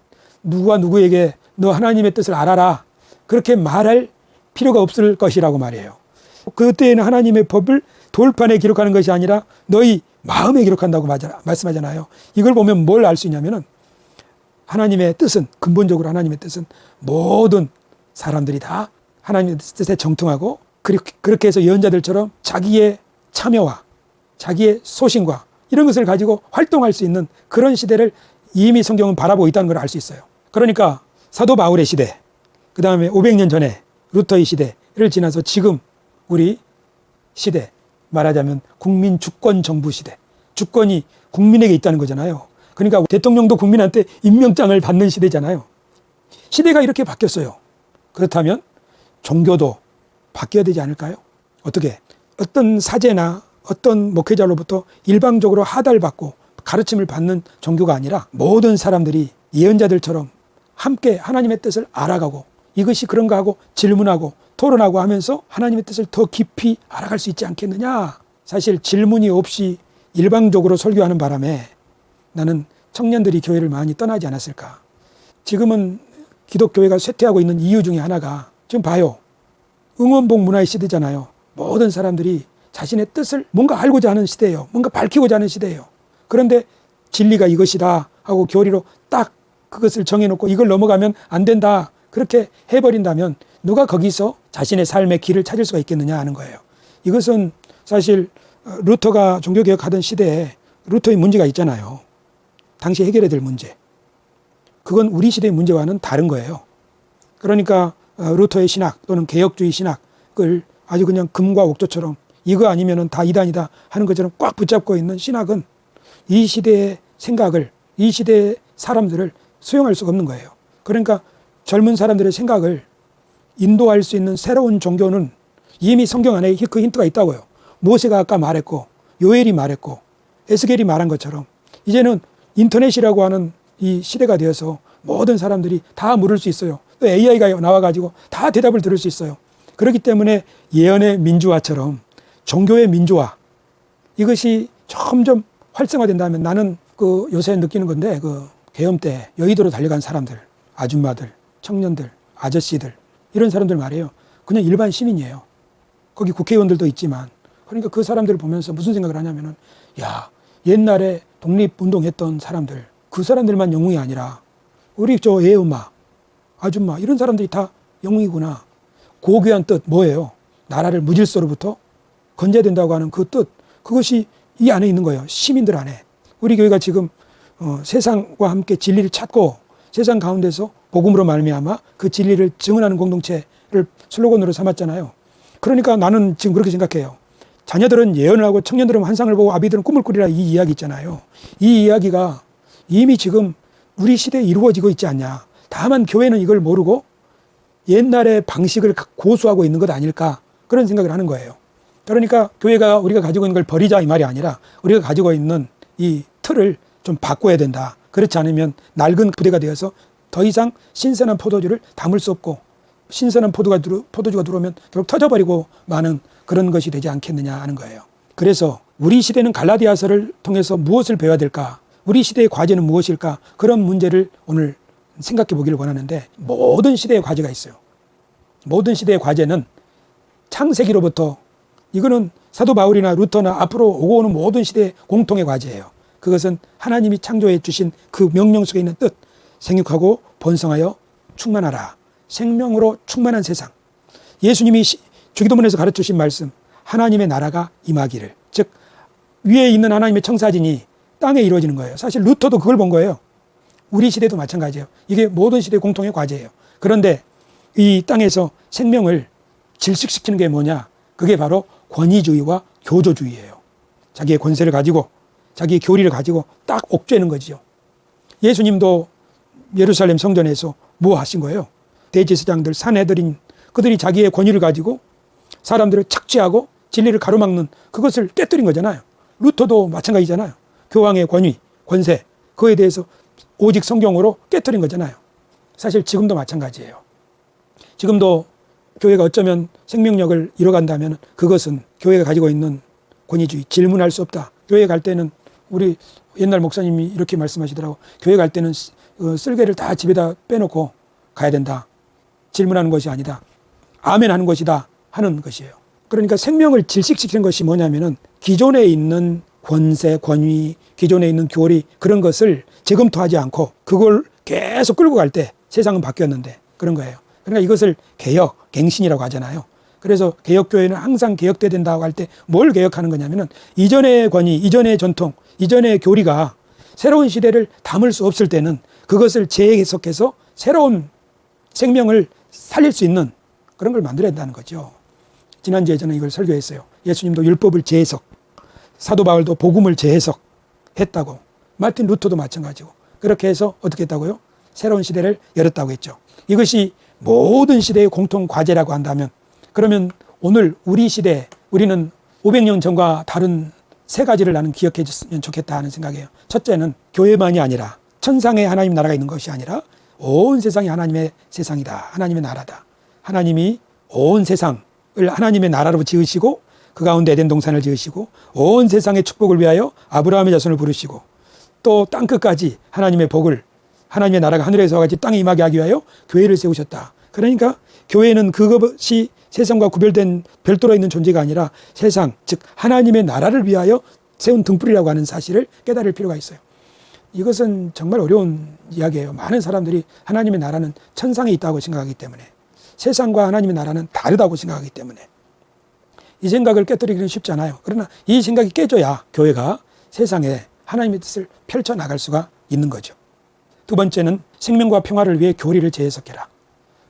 누가 누구에게 너 하나님의 뜻을 알아라. 그렇게 말할 필요가 없을 것이라고 말해요. 그때에는 하나님의 법을 돌판에 기록하는 것이 아니라 너희 마음에 기록한다고 말씀하잖아요. 이걸 보면 뭘 알 수 있냐면은 하나님의 뜻은, 근본적으로 하나님의 뜻은 모든 사람들이 다 하나님의 뜻에 정통하고 그렇게 해서 예언자들처럼 자기의 참여와 자기의 소신과 이런 것을 가지고 활동할 수 있는 그런 시대를 이미 성경은 바라보고 있다는 걸 알 수 있어요. 그러니까 사도 바울의 시대, 그 다음에 500년 전에 루터의 시대를 지나서 지금 우리 시대, 말하자면 국민 주권 정부 시대, 주권이 국민에게 있다는 거잖아요. 그러니까 대통령도 국민한테 임명장을 받는 시대잖아요. 시대가 이렇게 바뀌었어요. 그렇다면 종교도 바뀌어야 되지 않을까요? 어떻게? 어떤 사제나 어떤 목회자로부터 일방적으로 하달받고 가르침을 받는 종교가 아니라 모든 사람들이 예언자들처럼 함께 하나님의 뜻을 알아가고 이것이 그런가 하고 질문하고 토론하고 하면서 하나님의 뜻을 더 깊이 알아갈 수 있지 않겠느냐. 사실 질문이 없이 일방적으로 설교하는 바람에 나는 청년들이 교회를 많이 떠나지 않았을까. 지금은 기독교회가 쇠퇴하고 있는 이유 중에 하나가 지금 봐요. 응원봉 문화의 시대잖아요. 모든 사람들이 자신의 뜻을 뭔가 알고자 하는 시대예요. 뭔가 밝히고자 하는 시대예요. 그런데 진리가 이것이다 하고 교리로 딱 그것을 정해놓고 이걸 넘어가면 안 된다. 그렇게 해버린다면 누가 거기서 자신의 삶의 길을 찾을 수가 있겠느냐 하는 거예요. 이것은 사실 루터가 종교개혁하던 시대에 루터의 문제가 있잖아요. 당시 해결해야 될 문제. 그건 우리 시대의 문제와는 다른 거예요. 그러니까 루터의 신학 또는 개혁주의 신학을 아주 그냥 금과 옥조처럼 이거 아니면 다 이단이다 하는 것처럼 꽉 붙잡고 있는 신학은 이 시대의 생각을, 이 시대의 사람들을 수용할 수가 없는 거예요. 그러니까 젊은 사람들의 생각을 인도할 수 있는 새로운 종교는 이미 성경 안에 그 힌트가 있다고요. 모세가 아까 말했고 요엘이 말했고 에스겔이 말한 것처럼 이제는 인터넷이라고 하는 이 시대가 되어서 모든 사람들이 다 물을 수 있어요. 또 AI가 나와가지고 다 대답을 들을 수 있어요. 그렇기 때문에 예언의 민주화처럼 종교의 민주화 이것이 점점 활성화된다면 나는 그 요새 느끼는 건데 그 계엄 때 여의도로 달려간 사람들, 아줌마들, 청년들, 아저씨들 이런 사람들 말이에요. 그냥 일반 시민이에요. 거기 국회의원들도 있지만 그러니까 그 사람들을 보면서 무슨 생각을 하냐면은 야 옛날에 독립운동했던 사람들 그 사람들만 영웅이 아니라 우리 저 애엄마, 아줌마 이런 사람들이 다 영웅이구나. 고귀한 뜻 뭐예요? 나라를 무질서로부터 건져야 된다고 하는 그 뜻 그것이 이 안에 있는 거예요. 시민들 안에. 우리 교회가 지금 세상과 함께 진리를 찾고 세상 가운데서 복음으로 말미암아 그 진리를 증언하는 공동체를 슬로건으로 삼았잖아요. 그러니까 나는 지금 그렇게 생각해요. 자녀들은 예언을 하고 청년들은 환상을 보고 아비들은 꿈을 꾸리라 이 이야기 있잖아요. 이 이야기가 이미 지금 우리 시대에 이루어지고 있지 않냐. 다만 교회는 이걸 모르고 옛날의 방식을 고수하고 있는 것 아닐까 그런 생각을 하는 거예요. 그러니까 교회가 우리가 가지고 있는 걸 버리자 이 말이 아니라 우리가 가지고 있는 이 틀을 좀 바꿔야 된다. 그렇지 않으면 낡은 부대가 되어서 더 이상 신선한 포도주를 담을 수 없고 신선한 포도주가 들어오면 결국 터져버리고 마는 그런 것이 되지 않겠느냐 하는 거예요. 그래서 우리 시대는 갈라디아서를 통해서 무엇을 배워야 될까? 우리 시대의 과제는 무엇일까? 그런 문제를 오늘 생각해 보기를 원하는데 모든 시대의 과제가 있어요. 모든 시대의 과제는 창세기로부터 이거는 사도 바울이나 루터나 앞으로 오고 오는 모든 시대의 공통의 과제예요. 그것은 하나님이 창조해 주신 그 명령 속에 있는 뜻, 생육하고 번성하여 충만하라. 생명으로 충만한 세상. 예수님이 주기도문에서 가르치신 말씀, 하나님의 나라가 임하기를. 즉 위에 있는 하나님의 청사진이 땅에 이루어지는 거예요. 사실 루터도 그걸 본 거예요. 우리 시대도 마찬가지예요. 이게 모든 시대의 공통의 과제예요. 그런데 이 땅에서 생명을 질식시키는 게 뭐냐? 그게 바로 권위주의와 교조주의예요. 자기의 권세를 가지고 자기의 교리를 가지고 딱 옥죄는 거지요. 예수님도 예루살렘 성전에서 뭐 하신 거예요? 대제사장들, 산헤드린, 그들이 자기의 권위를 가지고 사람들을 착취하고 진리를 가로막는 그것을 깨뜨린 거잖아요. 루터도 마찬가지잖아요. 교황의 권위, 권세, 그거에 대해서 오직 성경으로 깨뜨린 거잖아요. 사실 지금도 마찬가지예요. 지금도 교회가 어쩌면 생명력을 잃어간다면 그것은 교회가 가지고 있는 권위주의, 질문할 수 없다. 교회 갈 때는 우리 옛날 목사님이 이렇게 말씀하시더라고. 교회 갈 때는 쓸개를 다 집에다 빼놓고 가야 된다. 질문하는 것이 아니다. 아멘 하는 것이다 하는 것이에요. 그러니까 생명을 질식시키는 것이 뭐냐면은 기존에 있는 권세, 권위, 기존에 있는 교리 그런 것을 재검토하지 않고 그걸 계속 끌고 갈 때 세상은 바뀌었는데 그런 거예요. 그러니까 이것을 개혁, 갱신이라고 하잖아요. 그래서 개혁교회는 항상 개혁돼야 된다고 할 때 뭘 개혁하는 거냐면은 이전의 권위, 이전의 전통, 이전의 교리가 새로운 시대를 담을 수 없을 때는 그것을 재해석해서 새로운 생명을 살릴 수 있는 그런 걸 만들어야 한다는 거죠. 지난주에 저는 이걸 설교했어요. 예수님도 율법을 재해석, 사도 바울도 복음을 재해석했다고. 마틴 루터도 마찬가지고. 그렇게 해서 어떻게 했다고요? 새로운 시대를 열었다고 했죠. 이것이 모든 시대의 공통 과제라고 한다면 그러면 오늘 우리 시대 우리는 500년 전과 다른 세 가지를 나는 기억해 줬으면 좋겠다 하는 생각이에요. 첫째는 교회만이 아니라 천상에 하나님 나라가 있는 것이 아니라 온 세상이 하나님의 세상이다. 하나님의 나라다. 하나님이 온 세상을 하나님의 나라로 지으시고 그 가운데 에덴 동산을 지으시고 온 세상의 축복을 위하여 아브라함의 자손을 부르시고 또 땅끝까지 하나님의 복을 하나님의 나라가 하늘에서 같이 땅에 임하게 하기 위하여 교회를 세우셨다. 그러니까 교회는 그것이 세상과 구별된 별도로 있는 존재가 아니라 세상, 즉 하나님의 나라를 위하여 세운 등불이라고 하는 사실을 깨달을 필요가 있어요. 이것은 정말 어려운 이야기예요. 많은 사람들이 하나님의 나라는 천상에 있다고 생각하기 때문에 세상과 하나님의 나라는 다르다고 생각하기 때문에 이 생각을 깨뜨리기는 쉽지 않아요. 그러나 이 생각이 깨져야 교회가 세상에 하나님의 뜻을 펼쳐나갈 수가 있는 거죠. 두 번째는 생명과 평화를 위해 교리를 재해석해라.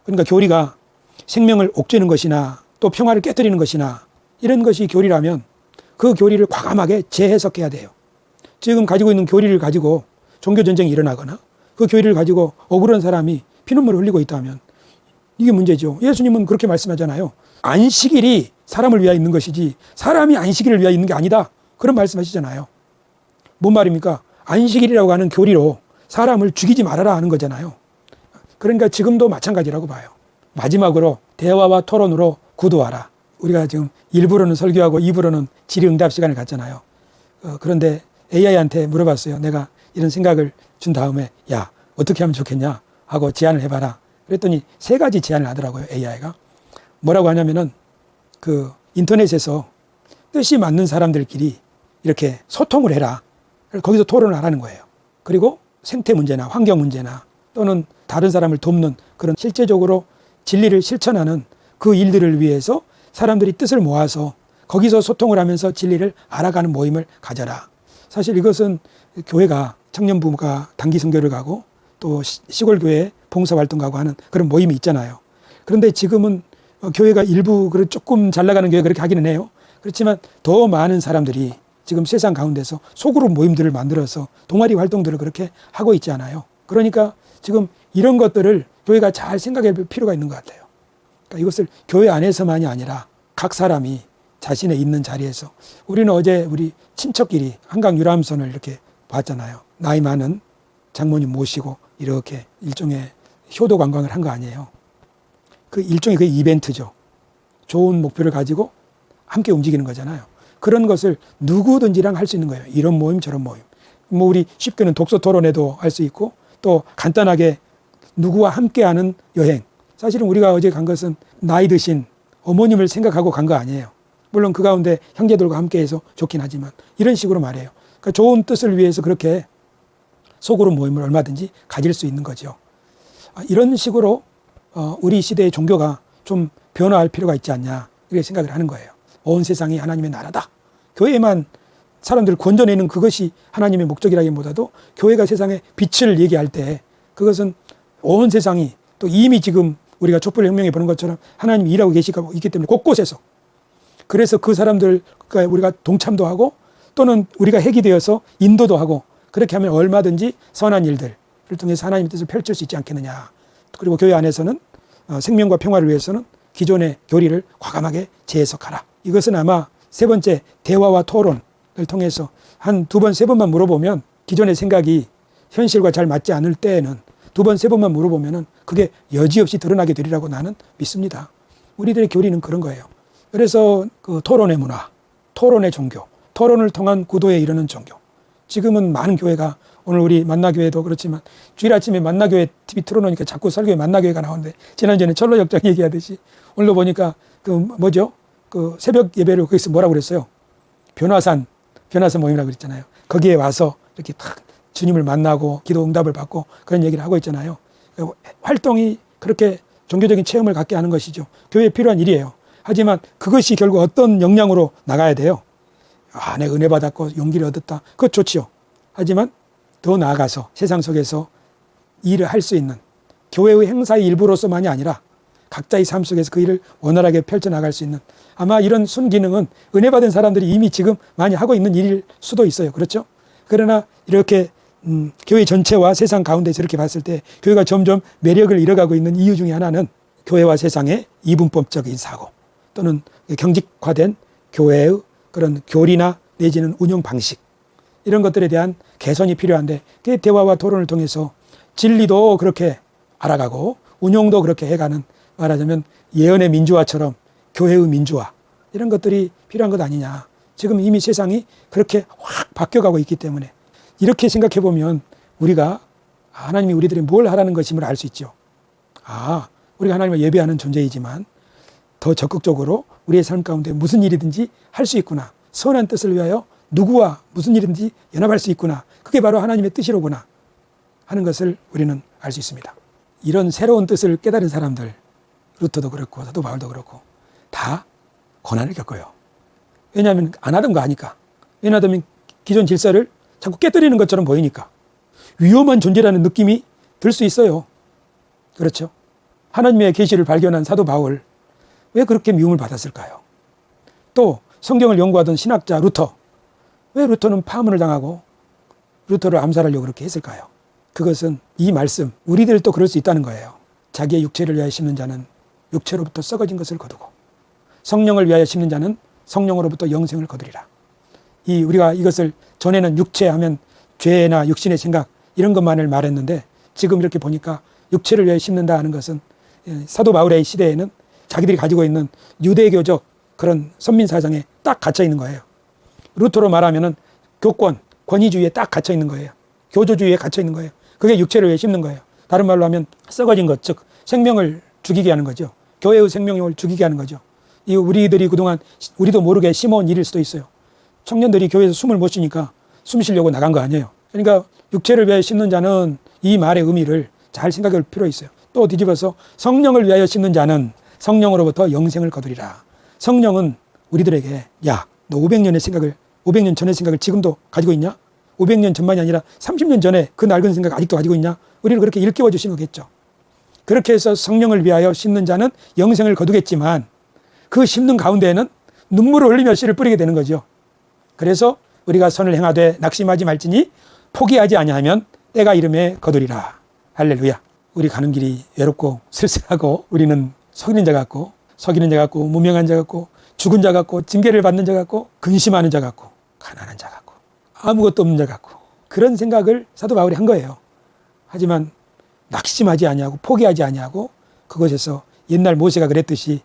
그러니까 교리가 생명을 옥죄는 것이나 또 평화를 깨뜨리는 것이나 이런 것이 교리라면 그 교리를 과감하게 재해석해야 돼요. 지금 가지고 있는 교리를 가지고 종교전쟁이 일어나거나 그 교리를 가지고 억울한 사람이 피눈물을 흘리고 있다면 이게 문제죠. 예수님은 그렇게 말씀하잖아요. 안식일이 사람을 위하여 있는 것이지 사람이 안식일을 위하여 있는 게 아니다. 그런 말씀하시잖아요. 뭔 말입니까? 안식일이라고 하는 교리로 사람을 죽이지 말아라 하는 거잖아요. 그러니까 지금도 마찬가지라고 봐요. 마지막으로 대화와 토론으로 구도하라. 우리가 지금 1부로는 설교하고 2부로는 질의응답 시간을 갖잖아요. 그런데 AI한테 물어봤어요. 내가 이런 생각을 준 다음에 야 어떻게 하면 좋겠냐 하고 제안을 해봐라. 그랬더니 세 가지 제안을 하더라고요. AI가. 뭐라고 하냐면은 그 인터넷에서 뜻이 맞는 사람들끼리 이렇게 소통을 해라. 거기서 토론을 하라는 거예요. 그리고 생태 문제나 환경 문제나 또는 다른 사람을 돕는 그런 실제적으로 진리를 실천하는 그 일들을 위해서 사람들이 뜻을 모아서 거기서 소통을 하면서 진리를 알아가는 모임을 가져라. 사실 이것은 교회가 청년부가 단기 선교를 가고 또 시골교회 봉사활동 가고 하는 그런 모임이 있잖아요. 그런데 지금은 교회가 일부 조금 잘 나가는 교회 그렇게 하기는 해요. 그렇지만 더 많은 사람들이 지금 세상 가운데서 소그룹 모임들을 만들어서 동아리 활동들을 그렇게 하고 있지 않아요. 그러니까 지금 이런 것들을 교회가 잘 생각해 볼 필요가 있는 것 같아요. 그러니까 이것을 교회 안에서만이 아니라 각 사람이 자신의 있는 자리에서 우리는 어제 우리 친척끼리 한강 유람선을 이렇게 봤잖아요. 나이 많은 장모님 모시고 이렇게 일종의 효도 관광을 한 거 아니에요. 그 일종의 그 이벤트죠. 좋은 목표를 가지고 함께 움직이는 거잖아요. 그런 것을 누구든지랑 할 수 있는 거예요. 이런 모임 저런 모임. 뭐 우리 쉽게는 독서 토론회도 할 수 있고 또 간단하게 누구와 함께하는 여행. 사실은 우리가 어제 간 것은 나이 드신 어머님을 생각하고 간 거 아니에요. 물론 그 가운데 형제들과 함께해서 좋긴 하지만 이런 식으로 말해요. 그러니까 좋은 뜻을 위해서 그렇게 소그룹 모임을 얼마든지 가질 수 있는 거죠. 이런 식으로 우리 시대의 종교가 좀 변화할 필요가 있지 않냐 이렇게 생각을 하는 거예요. 온 세상이 하나님의 나라다. 교회만 사람들을 건져내는 그것이 하나님의 목적이라기보다도 교회가 세상에 빛을 얘기할 때 그것은 온 세상이 또 이미 지금 우리가 촛불 혁명에 보는 것처럼 하나님이 일하고 계시고 있기 때문에 곳곳에서 그래서 그 사람들 우리가 동참도 하고 또는 우리가 핵이 되어서 인도도 하고 그렇게 하면 얼마든지 선한 일들을 통해서 하나님의 뜻을 펼칠 수 있지 않겠느냐. 그리고 교회 안에서는 생명과 평화를 위해서는 기존의 교리를 과감하게 재해석하라. 이것은 아마 세 번째 대화와 토론을 통해서 한 두 번, 세 번만 물어보면 기존의 생각이 현실과 잘 맞지 않을 때에는 두 번, 세 번만 물어보면은 그게 여지없이 드러나게 되리라고 나는 믿습니다. 우리들의 교리는 그런 거예요. 그래서 그 토론의 문화, 토론의 종교, 토론을 통한 구도에 이르는 종교. 지금은 많은 교회가 오늘 우리 만나교회도 그렇지만 주일 아침에 만나교회 TV 틀어놓으니까 자꾸 설교에 만나교회가 나오는데 지난주에는 철로역장 얘기하듯이 오늘도 보니까 그 새벽 예배를 거기서 뭐라고 그랬어요? 변화산 모임이라고 그랬잖아요. 거기에 와서 이렇게 탁 주님을 만나고 기도 응답을 받고 그런 얘기를 하고 있잖아요. 활동이 그렇게 종교적인 체험을 갖게 하는 것이죠. 교회에 필요한 일이에요. 하지만 그것이 결국 어떤 역량으로 나가야 돼요. 내가 은혜 받았고 용기를 얻었다. 그것 좋지요. 하지만 더 나아가서 세상 속에서 일을 할 수 있는 교회의 행사의 일부로서만이 아니라 각자의 삶 속에서 그 일을 원활하게 펼쳐나갈 수 있는 아마 이런 순기능은 은혜 받은 사람들이 이미 지금 많이 하고 있는 일일 수도 있어요. 그렇죠? 그러나 이렇게 교회 전체와 세상 가운데서 이렇게 봤을 때 교회가 점점 매력을 잃어가고 있는 이유 중에 하나는 교회와 세상의 이분법적인 사고 또는 경직화된 교회의 그런 교리나 내지는 운영 방식 이런 것들에 대한 개선이 필요한데 그 대화와 토론을 통해서 진리도 그렇게 알아가고 운용도 그렇게 해가는 말하자면 예언의 민주화처럼 교회의 민주화 이런 것들이 필요한 것 아니냐. 지금 이미 세상이 그렇게 확 바뀌어가고 있기 때문에 이렇게 생각해 보면 우리가 하나님이 우리들이 뭘 하라는 것임을 알 수 있죠. 우리가 하나님을 예배하는 존재이지만 더 적극적으로 우리의 삶 가운데 무슨 일이든지 할 수 있구나. 선한 뜻을 위하여 누구와 무슨 일이든지 연합할 수 있구나. 그게 바로 하나님의 뜻이로구나 하는 것을 우리는 알 수 있습니다. 이런 새로운 뜻을 깨달은 사람들 루터도 그렇고 사도 바울도 그렇고 다 고난을 겪어요. 왜냐하면 안 하던 거 아니까. 왜냐하면 기존 질서를 자꾸 깨뜨리는 것처럼 보이니까 위험한 존재라는 느낌이 들 수 있어요. 그렇죠? 하나님의 계시를 발견한 사도 바울 왜 그렇게 미움을 받았을까요? 또 성경을 연구하던 신학자 루터 왜 루터는 파문을 당하고 루터를 암살하려고 그렇게 했을까요? 그것은 이 말씀 우리들도 그럴 수 있다는 거예요. 자기의 육체를 위하여 심는 자는 육체로부터 썩어진 것을 거두고 성령을 위하여 심는 자는 성령으로부터 영생을 거두리라. 우리가 이것을 전에는 육체하면 죄나 육신의 생각 이런 것만을 말했는데 지금 이렇게 보니까 육체를 위하여 심는다 하는 것은 사도 바울의 시대에는 자기들이 가지고 있는 유대교적 그런 선민사상에 딱 갇혀 있는 거예요. 루터로 말하면은 교권, 권위주의에 딱 갇혀 있는 거예요. 교조주의에 갇혀 있는 거예요. 그게 육체를 위해 심는 거예요. 다른 말로 하면 썩어진 것, 즉 생명을 죽이게 하는 거죠. 교회의 생명력을 죽이게 하는 거죠. 이 우리들이 그동안 우리도 모르게 심어온 일일 수도 있어요. 청년들이 교회에서 숨을 못 쉬니까 숨 쉬려고 나간 거 아니에요. 그러니까 육체를 위하여 심는 자는 이 말의 의미를 잘 생각할 필요 있어요. 또 뒤집어서 성령을 위하여 심는 자는 성령으로부터 영생을 거두리라. 성령은 우리들에게 너 500년 전의 생각을 지금도 가지고 있냐? 500년 전만이 아니라 30년 전에 그 낡은 생각 아직도 가지고 있냐? 우리를 그렇게 일깨워 주시는 거겠죠. 그렇게 해서 성령을 위하여 심는 자는 영생을 거두겠지만 그 심는 가운데에는 눈물을 흘리며 씨를 뿌리게 되는 거죠. 그래서 우리가 선을 행하되 낙심하지 말지니 포기하지 아니하면 때가 이름에 거두리라. 할렐루야. 우리 가는 길이 외롭고 쓸쓸하고 우리는 속이는 자 같고 무명한 자 같고 죽은 자 같고 징계를 받는 자 같고 근심하는 자 같고 가난한 자 같고 아무것도 없는 자 같고 그런 생각을 사도 바울이 한 거예요. 하지만 낙심하지 아니하고 포기하지 아니하고 그곳에서 옛날 모세가 그랬듯이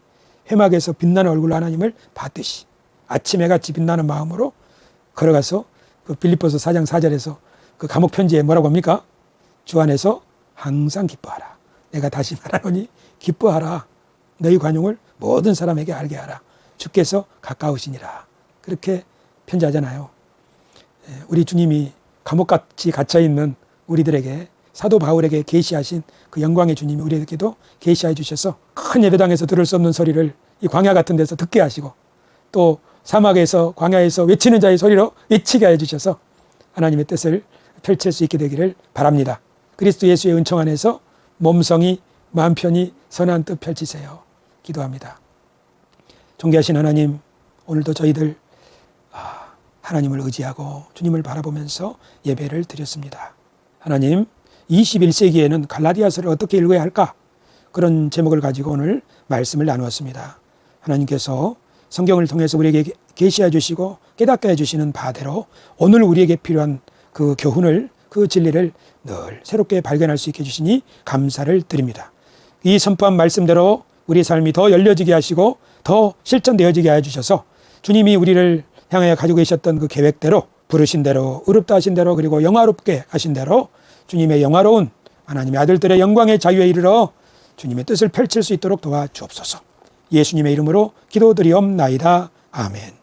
회막에서 빛나는 얼굴로 하나님을 봤듯이 아침 해같이 빛나는 마음으로 걸어가서 그 빌립보서 4장 4절에서 그 감옥 편지에 뭐라고 합니까? 주 안에서 항상 기뻐하라. 내가 다시 말하노니 기뻐하라. 너희 관용을 모든 사람에게 알게 하라. 주께서 가까우시니라. 그렇게 편지하잖아요. 우리 주님이 감옥같이 갇혀있는 우리들에게 사도 바울에게 계시하신 그 영광의 주님이 우리에게도 계시해 주셔서 큰 예배당에서 들을 수 없는 소리를 이 광야 같은 데서 듣게 하시고 또 사막에서 광야에서 외치는 자의 소리로 외치게 해주셔서 하나님의 뜻을 펼칠 수 있게 되기를 바랍니다. 그리스도 예수의 은총 안에서 몸성이 마음 편히 선한 뜻 펼치세요. 기도합니다. 존귀하신 하나님, 오늘도 저희들 하나님을 의지하고 주님을 바라보면서 예배를 드렸습니다. 하나님, 21세기에는 갈라디아서를 어떻게 읽어야 할까? 그런 제목을 가지고 오늘 말씀을 나누었습니다. 하나님께서 성경을 통해서 우리에게 계시해 주시고 깨닫게 해주시는 바대로 오늘 우리에게 필요한 그 교훈을, 그 진리를 늘 새롭게 발견할 수 있게 해주시니 감사를 드립니다. 이 선포한 말씀대로 우리 삶이 더 열려지게 하시고 더 실천되어지게 해주셔서 주님이 우리를 향하여 가지고 계셨던 그 계획대로, 부르신 대로, 의롭다 하신 대로, 그리고 영화롭게 하신 대로 주님의 영화로운 하나님의 아들들의 영광의 자유에 이르러 주님의 뜻을 펼칠 수 있도록 도와주옵소서. 예수님의 이름으로 기도드리옵나이다. 아멘.